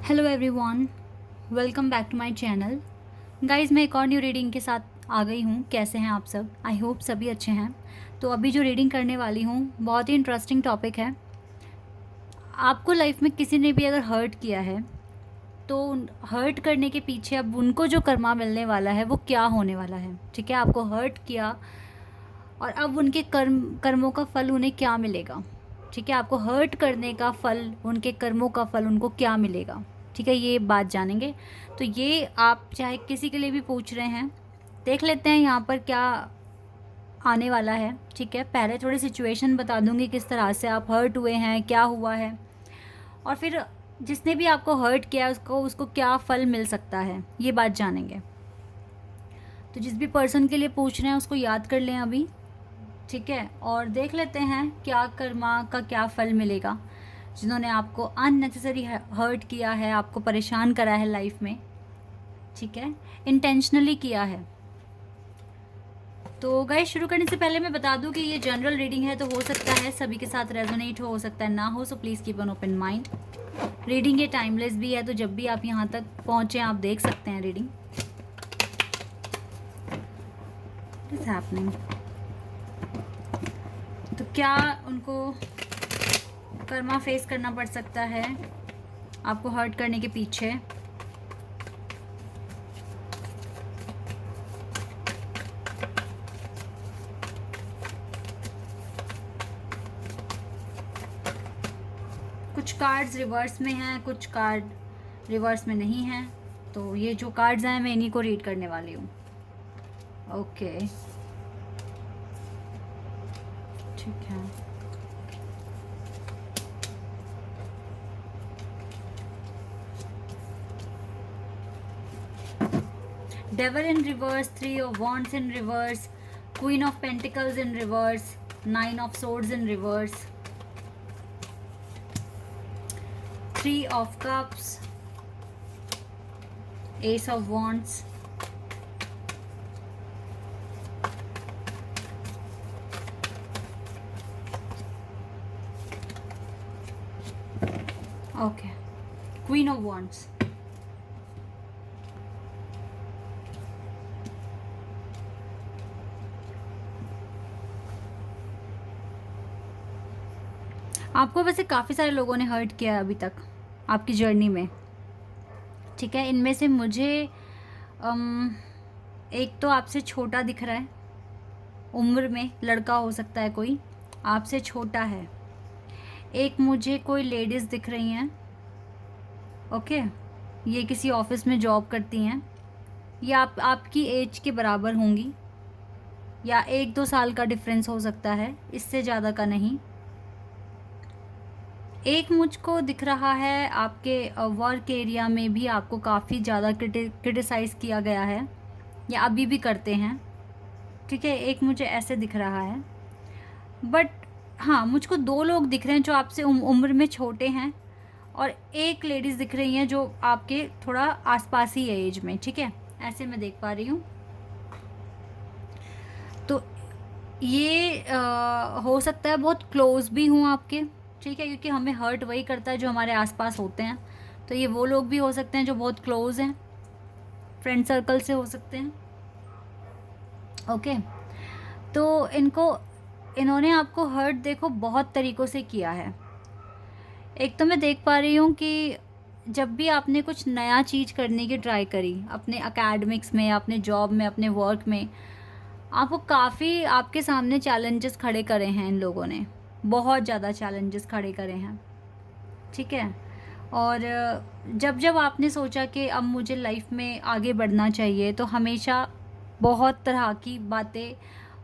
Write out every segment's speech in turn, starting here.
Hello everyone, welcome back to my channel. Guys, मैं एक और न्यू रीडिंग के साथ आ गई हूँ। कैसे हैं आप सब? आई होप सभी अच्छे हैं। तो अभी जो रीडिंग करने वाली हूँ बहुत ही इंटरेस्टिंग टॉपिक है। आपको लाइफ में किसी ने भी अगर हर्ट किया है तो हर्ट करने के पीछे अब उनको जो कर्मा मिलने वाला है वो क्या होने वाला है। ठीक है, आपको हर्ट किया और अब उनके कर्मों का फल उन्हें क्या मिलेगा। ठीक है, आपको हर्ट करने का फल, उनके कर्मों का फल उनको क्या मिलेगा। ठीक है, ये बात जानेंगे। तो ये आप चाहे किसी के लिए भी पूछ रहे हैं, देख लेते हैं यहाँ पर क्या आने वाला है। ठीक है, पहले थोड़ी सिचुएशन बता दूंगी किस तरह से आप हर्ट हुए हैं, क्या हुआ है, और फिर जिसने भी आपको हर्ट किया उसको उसको क्या फल मिल सकता है, ये बात जानेंगे। तो जिस भी पर्सन के लिए पूछ रहे हैं उसको याद कर लें अभी। ठीक है, और देख लेते हैं क्या कर्मा का क्या फल मिलेगा जिन्होंने आपको अननेसेसरी हर्ट किया है, आपको परेशान करा है लाइफ में। ठीक है, इंटेंशनली किया है। तो गाइस, शुरू करने से पहले मैं बता दूं कि ये जनरल रीडिंग है, तो हो सकता है सभी के साथ रेजोनेट हो सकता है ना हो, so please keep an open mind. Reading ये टाइमलेस भी है, तो जब भी आप यहाँ तक पहुँचे आप देख सकते हैं रीडिंग। It's happening. तो क्या उनको कर्मा फेस करना पड़ सकता है आपको हर्ट करने के पीछे। कुछ कार्ड्स रिवर्स में हैं, कुछ कार्ड रिवर्स में नहीं हैं। तो ये जो कार्ड्स हैं मैं इन्हीं को रीड करने वाली हूँ। ओके, ठीक है। Devil in reverse, Three of Wands in reverse, Queen of Pentacles in reverse, Nine of Swords in reverse, Three of Cups, Ace of Wands, okay, Queen of Wands. आपको वैसे काफ़ी सारे लोगों ने हर्ट किया है अभी तक आपकी जर्नी में। ठीक है, इनमें से मुझे एक तो आपसे छोटा दिख रहा है, उम्र में लड़का हो सकता है कोई, आपसे छोटा है। एक मुझे कोई लेडीज़ दिख रही हैं। ओके, ये किसी ऑफिस में जॉब करती हैं, या आपकी एज के बराबर होंगी, या 1-2 साल का डिफरेंस हो सकता है, इससे ज़्यादा का नहीं। एक मुझको दिख रहा है आपके वर्क एरिया में भी आपको काफ़ी ज़्यादा क्रिटिसाइज़ किया गया है, या अभी भी करते हैं। ठीक है, एक मुझे ऐसे दिख रहा है। बट हाँ, मुझको 2 लोग दिख रहे हैं जो आपसे उम्र में छोटे हैं, और एक लेडीज़ दिख रही हैं जो आपके थोड़ा आसपास ही है एज में। ठीक है, ऐसे मैं देख पा रही हूँ। तो ये हो सकता है बहुत क्लोज भी हूँ आपके। ठीक है, क्योंकि हमें हर्ट वही करता है जो हमारे आसपास होते हैं। तो ये वो लोग भी हो सकते हैं जो बहुत क्लोज हैं, फ्रेंड सर्कल से हो सकते हैं। ओके, तो इन्होंने आपको हर्ट देखो बहुत तरीक़ों से किया है। एक तो मैं देख पा रही हूँ कि जब भी आपने कुछ नया चीज़ करने की ट्राई करी अपने एकेडमिक्स में, अपने जॉब में, अपने वर्क में, आपको काफ़ी आपके सामने चैलेंजेस खड़े करे हैं इन लोगों ने, बहुत ज़्यादा चैलेंजेस खड़े करे हैं। ठीक है, और जब जब आपने सोचा कि अब मुझे लाइफ में आगे बढ़ना चाहिए, तो हमेशा बहुत तरह की बातें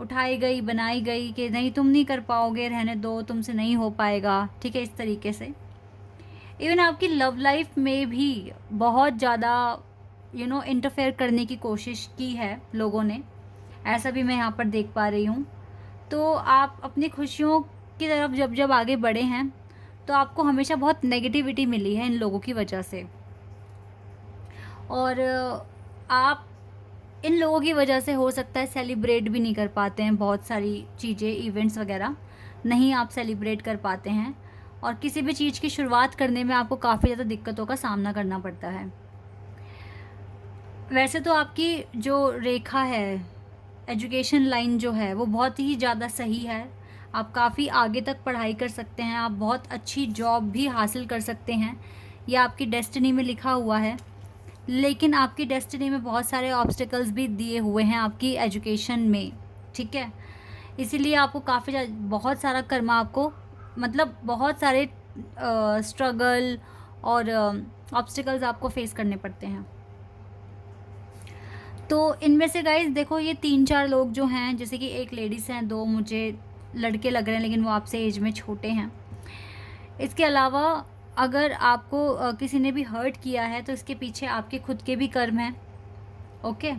उठाई गई, बनाई गई कि नहीं तुम नहीं कर पाओगे, रहने दो, तुमसे नहीं हो पाएगा। ठीक है, इस तरीके से। इवन आपकी लव लाइफ में भी बहुत ज़्यादा इंटरफेयर करने की कोशिश की है लोगों ने, ऐसा भी मैं यहाँ पर देख पा रही हूँ। तो आप अपनी खुशियों की तरफ जब जब आगे बढ़े हैं तो आपको हमेशा बहुत नेगेटिविटी मिली है इन लोगों की वजह से, और आप इन लोगों की वजह से हो सकता है सेलिब्रेट भी नहीं कर पाते हैं, बहुत सारी चीज़ें, इवेंट्स वगैरह नहीं आप सेलिब्रेट कर पाते हैं। और किसी भी चीज़ की शुरुआत करने में आपको काफ़ी ज़्यादा दिक्कतों का सामना करना पड़ता है। वैसे तो आपकी जो रेखा है, एजुकेशन लाइन जो है वो बहुत ही ज़्यादा सही है। आप काफ़ी आगे तक पढ़ाई कर सकते हैं, आप बहुत अच्छी जॉब भी हासिल कर सकते हैं, ये आपकी डेस्टिनी में लिखा हुआ है। लेकिन आपकी डेस्टिनी में बहुत सारे ऑब्स्टिकल्स भी दिए हुए हैं आपकी एजुकेशन में, ठीक है? इसीलिए आपको बहुत सारा कर्मा आपको, मतलब बहुत सारे स्ट्रगल और ऑब्स्टिकल्स आपको फेस करने पड़ते हैं। तो इनमें से गाइस देखो, ये 3-4 लोग जो हैं, जैसे कि एक लेडीज़ हैं, 2 मुझे लड़के लग रहे हैं लेकिन वो आपसे एज में छोटे हैं। इसके अलावा अगर आपको किसी ने भी हर्ट किया है तो इसके पीछे आपके खुद के भी कर्म हैं, ओके?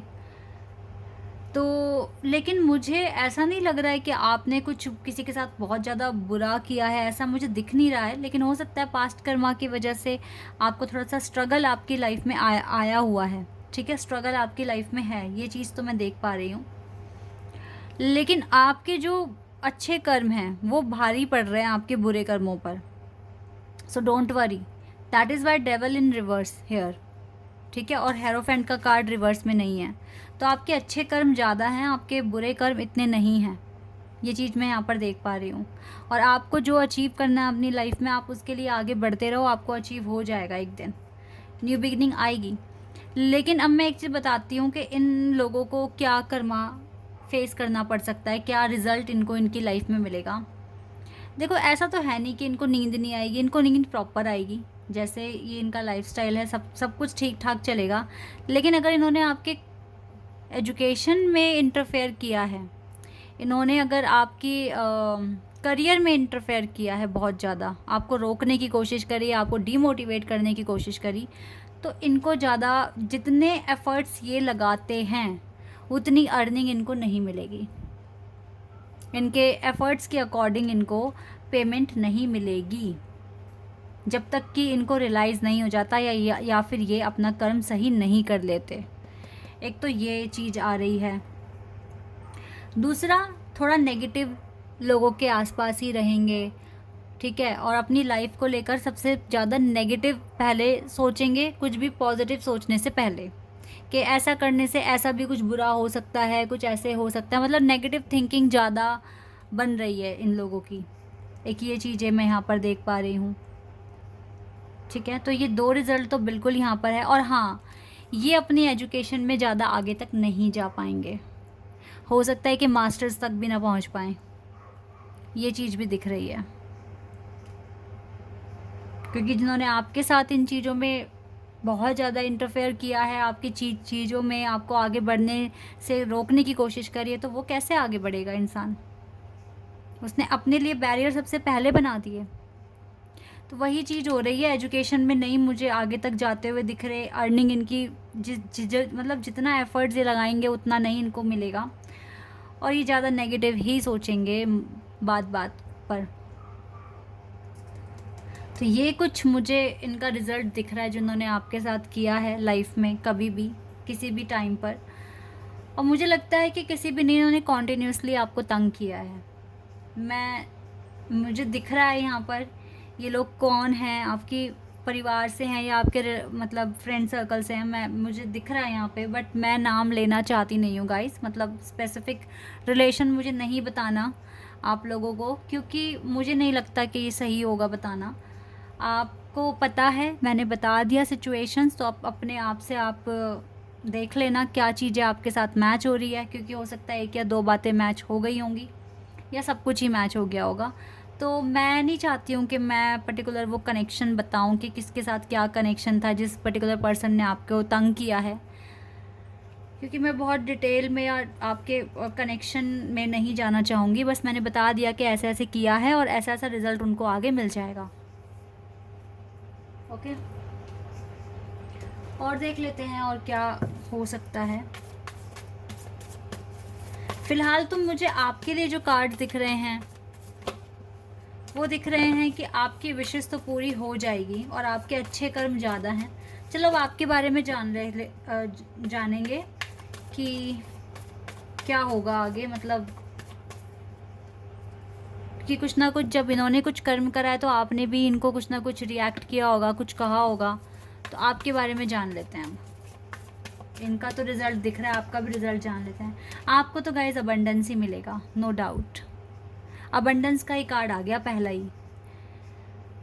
तो लेकिन मुझे ऐसा नहीं लग रहा है कि आपने कुछ किसी के साथ बहुत ज़्यादा बुरा किया है, ऐसा मुझे दिख नहीं रहा है। लेकिन हो सकता है पास्ट कर्मा की वजह से आपको थोड़ा-सा स्ट्रगल आपकी लाइफ में आया हुआ है, ठीक है? स्ट्रगल आपकी लाइफ में है, ये चीज़ तो मैं देख पा रही हूँ। लेकिन आपके जो अच्छे कर्म हैं, वो भारी पड़ रहे हैं आपके बुरे कर्मों पर। So don't worry, that is why devil in reverse here, ठीक है? और हेरोफेंट का कार्ड रिवर्स में नहीं है। तो आपके अच्छे कर्म ज़्यादा हैं, आपके बुरे कर्म इतने नहीं हैं। ये चीज़ मैं यहाँ पर देख पा रही हूँ। और आपको जो अचीव करना है अपनी लाइफ में, आप उसके लिए आगे बढ़ते रहो, आपको अचीव हो जाएगा एक दिन, न्यू बिगिनिंग आएगी। लेकिन अब मैं एक चीज़ बताती हूँ कि इन लोगों को क्या कर्मा फेस करना पड़ सकता है, क्या रिज़ल्ट इनको इनकी लाइफ में मिलेगा। देखो, ऐसा तो है नहीं कि इनको नींद नहीं आएगी, इनको नींद प्रॉपर आएगी। जैसे ये इनका लाइफस्टाइल है, सब कुछ ठीक ठाक चलेगा। लेकिन अगर इन्होंने आपके एजुकेशन में इंटरफेयर किया है, इन्होंने अगर आपकी करियर में इंटरफेयर किया है, बहुत ज़्यादा आपको रोकने की कोशिश करी, आपको डीमोटिवेट करने की कोशिश करी, तो इनको ज़्यादा जितने एफ़र्ट्स ये लगाते हैं उतनी अर्निंग इनको नहीं मिलेगी। इनके एफ़र्ट्स के अकॉर्डिंग इनको पेमेंट नहीं मिलेगी जब तक कि इनको रियलाइज़ नहीं हो जाता या फिर ये अपना कर्म सही नहीं कर लेते। एक तो ये चीज़ आ रही है। दूसरा, थोड़ा नेगेटिव लोगों के आसपास ही रहेंगे, ठीक है? और अपनी लाइफ को लेकर सबसे ज़्यादा नेगेटिव पहले सोचेंगे, कुछ भी पॉजिटिव सोचने से पहले, कि ऐसा करने से ऐसा भी कुछ बुरा हो सकता है, कुछ ऐसे हो सकता है। मतलब नेगेटिव थिंकिंग ज़्यादा बन रही है इन लोगों की। एक ये चीज़ें मैं यहाँ पर देख पा रही हूँ, ठीक है? तो ये 2 रिज़ल्ट तो बिल्कुल यहाँ पर है। और हाँ, ये अपनी एजुकेशन में ज़्यादा आगे तक नहीं जा पाएंगे। हो सकता है कि मास्टर्स तक भी ना पहुँच पाएँ, ये चीज़ भी दिख रही है। क्योंकि जिन्होंने आपके साथ इन चीज़ों में बहुत ज़्यादा इंटरफेयर किया है, आपकी चीज़ों में आपको आगे बढ़ने से रोकने की कोशिश करी है, तो वो कैसे आगे बढ़ेगा इंसान? उसने अपने लिए बैरियर सबसे पहले बना दिए। तो वही चीज़ हो रही है एजुकेशन में, नहीं मुझे आगे तक जाते हुए दिख रहे। अर्निंग इनकी मतलब जितना एफर्ट्स ये लगाएंगे उतना नहीं इनको मिलेगा, और ये ज़्यादा नेगेटिव ही सोचेंगे बात बात पर। तो ये कुछ मुझे इनका रिज़ल्ट दिख रहा है जिन्होंने आपके साथ किया है लाइफ में, कभी भी किसी भी टाइम पर। और मुझे लगता है कि किसी भी नहीं, इन्होंने कॉन्टिन्यूसली आपको तंग किया है। मुझे दिख रहा है यहाँ पर ये लोग कौन हैं, आपकी परिवार से हैं या आपके मतलब फ्रेंड सर्कल से हैं, मुझे दिख रहा है यहाँ पे। बट मैं नाम लेना चाहती नहीं हूँ गाइस, मतलब स्पेसिफिक रिलेशन मुझे नहीं बताना आप लोगों को, क्योंकि मुझे नहीं लगता कि ये सही होगा बताना। आपको पता है, मैंने बता दिया सिचुएशंस, तो आप अपने आप से आप देख लेना क्या चीज़ें आपके साथ मैच हो रही है, क्योंकि हो सकता है 1 या 2 बातें मैच हो गई होंगी या सब कुछ ही मैच हो गया होगा। तो मैं नहीं चाहती हूँ कि मैं पर्टिकुलर वो कनेक्शन बताऊँ कि किसके साथ क्या कनेक्शन था जिस पर्टिकुलर पर्सन ने आपको तंग किया है, क्योंकि मैं बहुत डिटेल में या आपके कनेक्शन में नहीं जाना चाहूँगी। बस मैंने बता दिया कि ऐसे ऐसे किया है और ऐसा ऐसा रिज़ल्ट उनको आगे मिल जाएगा, ओके? और देख लेते हैं और क्या हो सकता है। फ़िलहाल तो मुझे आपके लिए जो कार्ड दिख रहे हैं वो दिख रहे हैं कि आपकी विशेष तो पूरी हो जाएगी और आपके अच्छे कर्म ज़्यादा हैं। चलो अब आपके बारे में जानेंगे कि क्या होगा आगे। मतलब कि कुछ ना कुछ जब इन्होंने कुछ कर्म करा है तो आपने भी इनको कुछ ना कुछ रिएक्ट किया होगा, कुछ कहा होगा। तो आपके बारे में जान लेते हैं हम। इनका तो रिज़ल्ट दिख रहा है, आपका भी रिज़ल्ट जान लेते हैं। आपको तो गाइस अबंडेंस ही मिलेगा, नो डाउट। अबंडेंस का ही कार्ड आ गया पहला ही।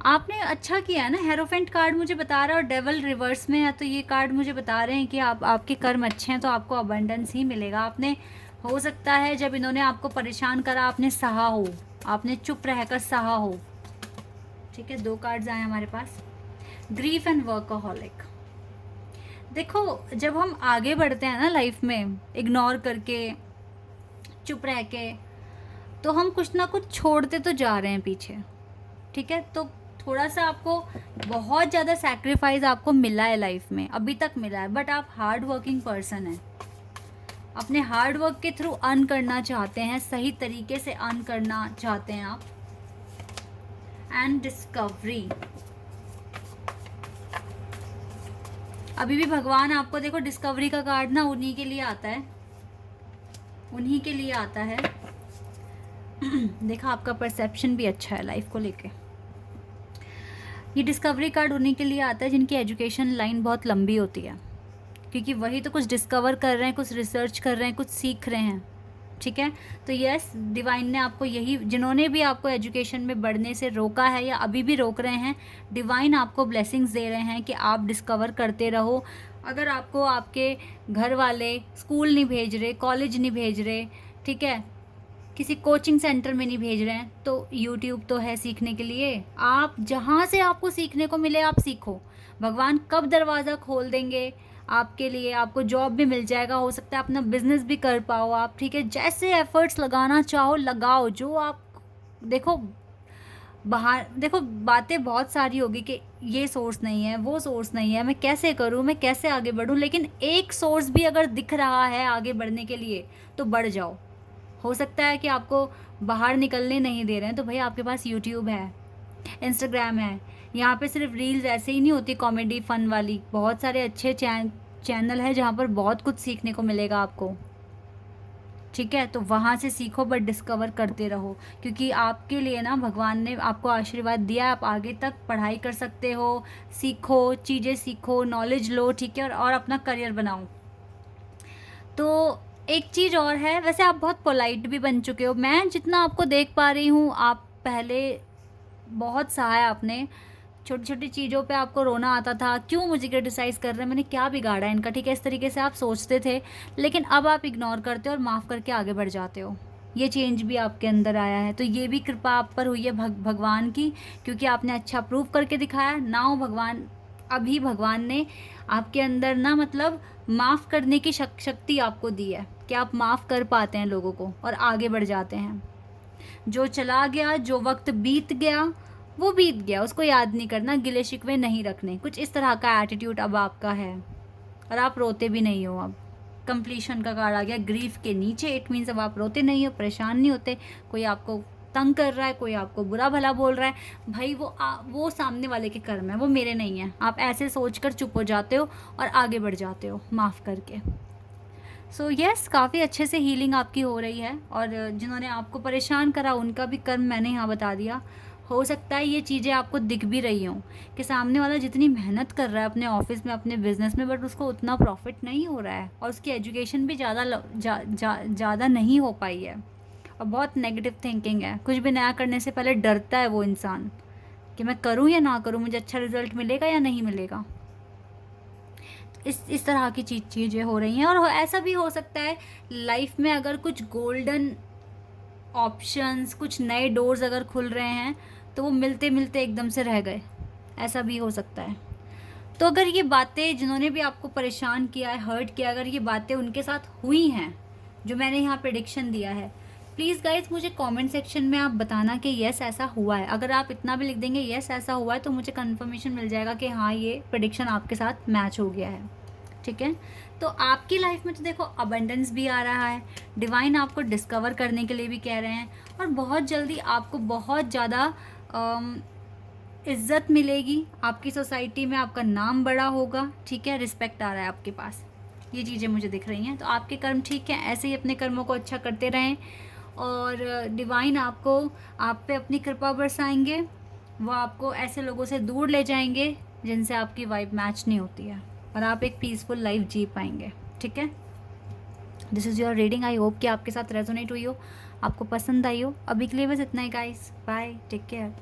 आपने अच्छा किया है ना, हेरोफेंट कार्ड मुझे बता रहा है और डेवल रिवर्स में है, तो ये कार्ड मुझे बता रहे हैं कि आपके कर्म अच्छे हैं तो आपको अबंडेंस ही मिलेगा। आपने, हो सकता है जब इन्होंने आपको परेशान करा आपने सहा हो, आपने चुप रहकर सहा हो। ठीक है, 2 कार्ड्स आए हमारे पास, ग्रीफ एंड वर्कaholic। देखो जब हम आगे बढ़ते हैं ना लाइफ में, इग्नोर करके, चुप रह के, तो हम कुछ ना कुछ छोड़ते तो जा रहे हैं पीछे। ठीक है, तो थोड़ा सा आपको बहुत ज़्यादा सैक्रिफाइस आपको मिला है लाइफ में, अभी तक मिला है, बट आप हार्ड वर्किंग पर्सन हैं। अपने हार्ड वर्क के थ्रू अर्न करना चाहते हैं, सही तरीके से अर्न करना चाहते हैं आप। एंड डिस्कवरी, अभी भी भगवान आपको, देखो डिस्कवरी का कार्ड ना उन्हीं के लिए आता है, उन्हीं के लिए आता है। देखा, आपका परसेप्शन भी अच्छा है लाइफ को लेके। ये डिस्कवरी कार्ड उन्हीं के लिए आता है जिनकी एजुकेशन लाइन बहुत लंबी होती है, क्योंकि वही तो कुछ डिस्कवर कर रहे हैं, कुछ रिसर्च कर रहे हैं, कुछ सीख रहे हैं। ठीक है, तो यस, डिवाइन ने आपको यही, जिन्होंने भी आपको एजुकेशन में बढ़ने से रोका है या अभी भी रोक रहे हैं, डिवाइन आपको ब्लेसिंग्स दे रहे हैं कि आप डिस्कवर करते रहो। अगर आपको आपके घर वाले स्कूल नहीं भेज रहे, कॉलेज नहीं भेज रहे, ठीक है, किसी कोचिंग सेंटर में नहीं भेज रहे हैं, तो यूट्यूब तो है सीखने के लिए। आप जहाँ से आपको सीखने को मिले आप सीखो। भगवान कब दरवाज़ा खोल देंगे आपके लिए, आपको जॉब भी मिल जाएगा, हो सकता है अपना बिजनेस भी कर पाओ आप। ठीक है, जैसे एफर्ट्स लगाना चाहो लगाओ, जो आप, देखो बाहर, देखो बातें बहुत सारी होगी कि ये सोर्स नहीं है, वो सोर्स नहीं है, मैं कैसे करूँ, मैं कैसे आगे बढ़ूँ, लेकिन एक सोर्स भी अगर दिख रहा है आगे बढ़ने के लिए तो बढ़ जाओ। हो सकता है कि आपको बाहर निकलने नहीं दे रहे हैं, तो भाई आपके पास यूट्यूब है, इंस्टाग्राम है, यहाँ पे सिर्फ रील्स ऐसे ही नहीं होती कॉमेडी फन वाली, बहुत सारे अच्छे चैनल है जहाँ पर बहुत कुछ सीखने को मिलेगा आपको। ठीक है, तो वहाँ से सीखो, बट डिस्कवर करते रहो, क्योंकि आपके लिए ना भगवान ने आपको आशीर्वाद दिया है, आप आगे तक पढ़ाई कर सकते हो, सीखो, चीज़ें सीखो, नॉलेज लो। ठीक है, और अपना करियर बनाओ। तो एक चीज़ और है, वैसे आप बहुत पोलाइट भी बन चुके हो, मैं जितना आपको देख पा रही हूँ, आप पहले बहुत सहा है आपने, छोटी छोटी चीज़ों पे आपको रोना आता था, क्यों मुझे क्रिटिसाइज़ कर रहे हैं, मैंने क्या बिगाड़ा है इनका। ठीक है, इस तरीके से आप सोचते थे, लेकिन अब आप इग्नोर करते हो और माफ़ करके आगे बढ़ जाते हो। ये चेंज भी आपके अंदर आया है, तो ये भी कृपा आप पर हुई है भगवान की, क्योंकि आपने अच्छा प्रूव करके दिखाया। नाउ भगवान, अभी भगवान ने आपके अंदर ना, मतलब माफ़ करने की शक्ति आपको दी है कि आप माफ़ कर पाते हैं लोगों को और आगे बढ़ जाते हैं। जो चला गया, जो वक्त बीत गया वो बीत गया, उसको याद नहीं करना, गिले शिकवे नहीं रखने, कुछ इस तरह का एटीट्यूड अब आपका है, और आप रोते भी नहीं हो। अब कंप्लीशन का कार्ड आ गया ग्रीफ के नीचे, इट मीन्स अब आप रोते नहीं हो, परेशान नहीं होते, कोई आपको तंग कर रहा है, कोई आपको बुरा भला बोल रहा है, भाई वो सामने वाले के कर्म है, वो मेरे नहीं है। आप ऐसे सोचकर चुप हो जाते हो और आगे बढ़ जाते हो माफ़ करके। सो यस, काफ़ी अच्छे से हीलिंग आपकी हो रही है, और जिन्होंने आपको परेशान करा उनका भी कर्म मैंने यहाँ बता दिया। हो सकता है ये चीज़ें आपको दिख भी रही हों कि सामने वाला जितनी मेहनत कर रहा है अपने ऑफिस में, अपने बिजनेस में, बट उसको उतना प्रॉफिट नहीं हो रहा है, और उसकी एजुकेशन भी ज़्यादा नहीं हो पाई है, और बहुत नेगेटिव थिंकिंग है। कुछ भी नया करने से पहले डरता है वो इंसान कि मैं करूँ या ना करूँ, मुझे अच्छा रिजल्ट मिलेगा या नहीं मिलेगा। इस तरह की चीज़ें हो रही हैं, और ऐसा भी हो सकता है लाइफ में अगर कुछ गोल्डन ऑप्शंस, कुछ नए डोर्स अगर खुल रहे हैं तो वो मिलते मिलते एकदम से रह गए, ऐसा भी हो सकता है। तो अगर ये बातें, जिन्होंने भी आपको परेशान किया है, हर्ट किया, अगर ये बातें उनके साथ हुई हैं जो मैंने यहाँ प्रेडिक्शन दिया है, प्लीज़ गाइज मुझे कमेंट सेक्शन में आप बताना कि येस ऐसा हुआ है। अगर आप इतना भी लिख देंगे येस ऐसा हुआ है, तो मुझे कंफर्मेशन मिल जाएगा कि हाँ ये प्रेडिक्शन आपके साथ मैच हो गया है। ठीक है, तो आपकी लाइफ में तो देखो अबंडेंस भी आ रहा है, डिवाइन आपको डिस्कवर करने के लिए भी कह रहे हैं, और बहुत जल्दी आपको बहुत ज़्यादा इज़्ज़त मिलेगी आपकी सोसाइटी में, आपका नाम बड़ा होगा। ठीक है, रिस्पेक्ट आ रहा है आपके पास, ये चीज़ें मुझे दिख रही हैं। तो आपके कर्म ठीक हैं, ऐसे ही अपने कर्मों को अच्छा करते रहें, और डिवाइन आपको आप पे अपनी कृपा बरसाएंगे। वो आपको ऐसे लोगों से दूर ले जाएंगे जिनसे आपकी वाइब मैच नहीं होती है, और आप एक पीसफुल लाइफ जी पाएंगे। ठीक है, this is your reading. I hope कि आपके साथ रेजोनेट हुई हो, आपको पसंद आई हो। अभी के लिए बस इतना ही गाइस, बाय, टेक केयर।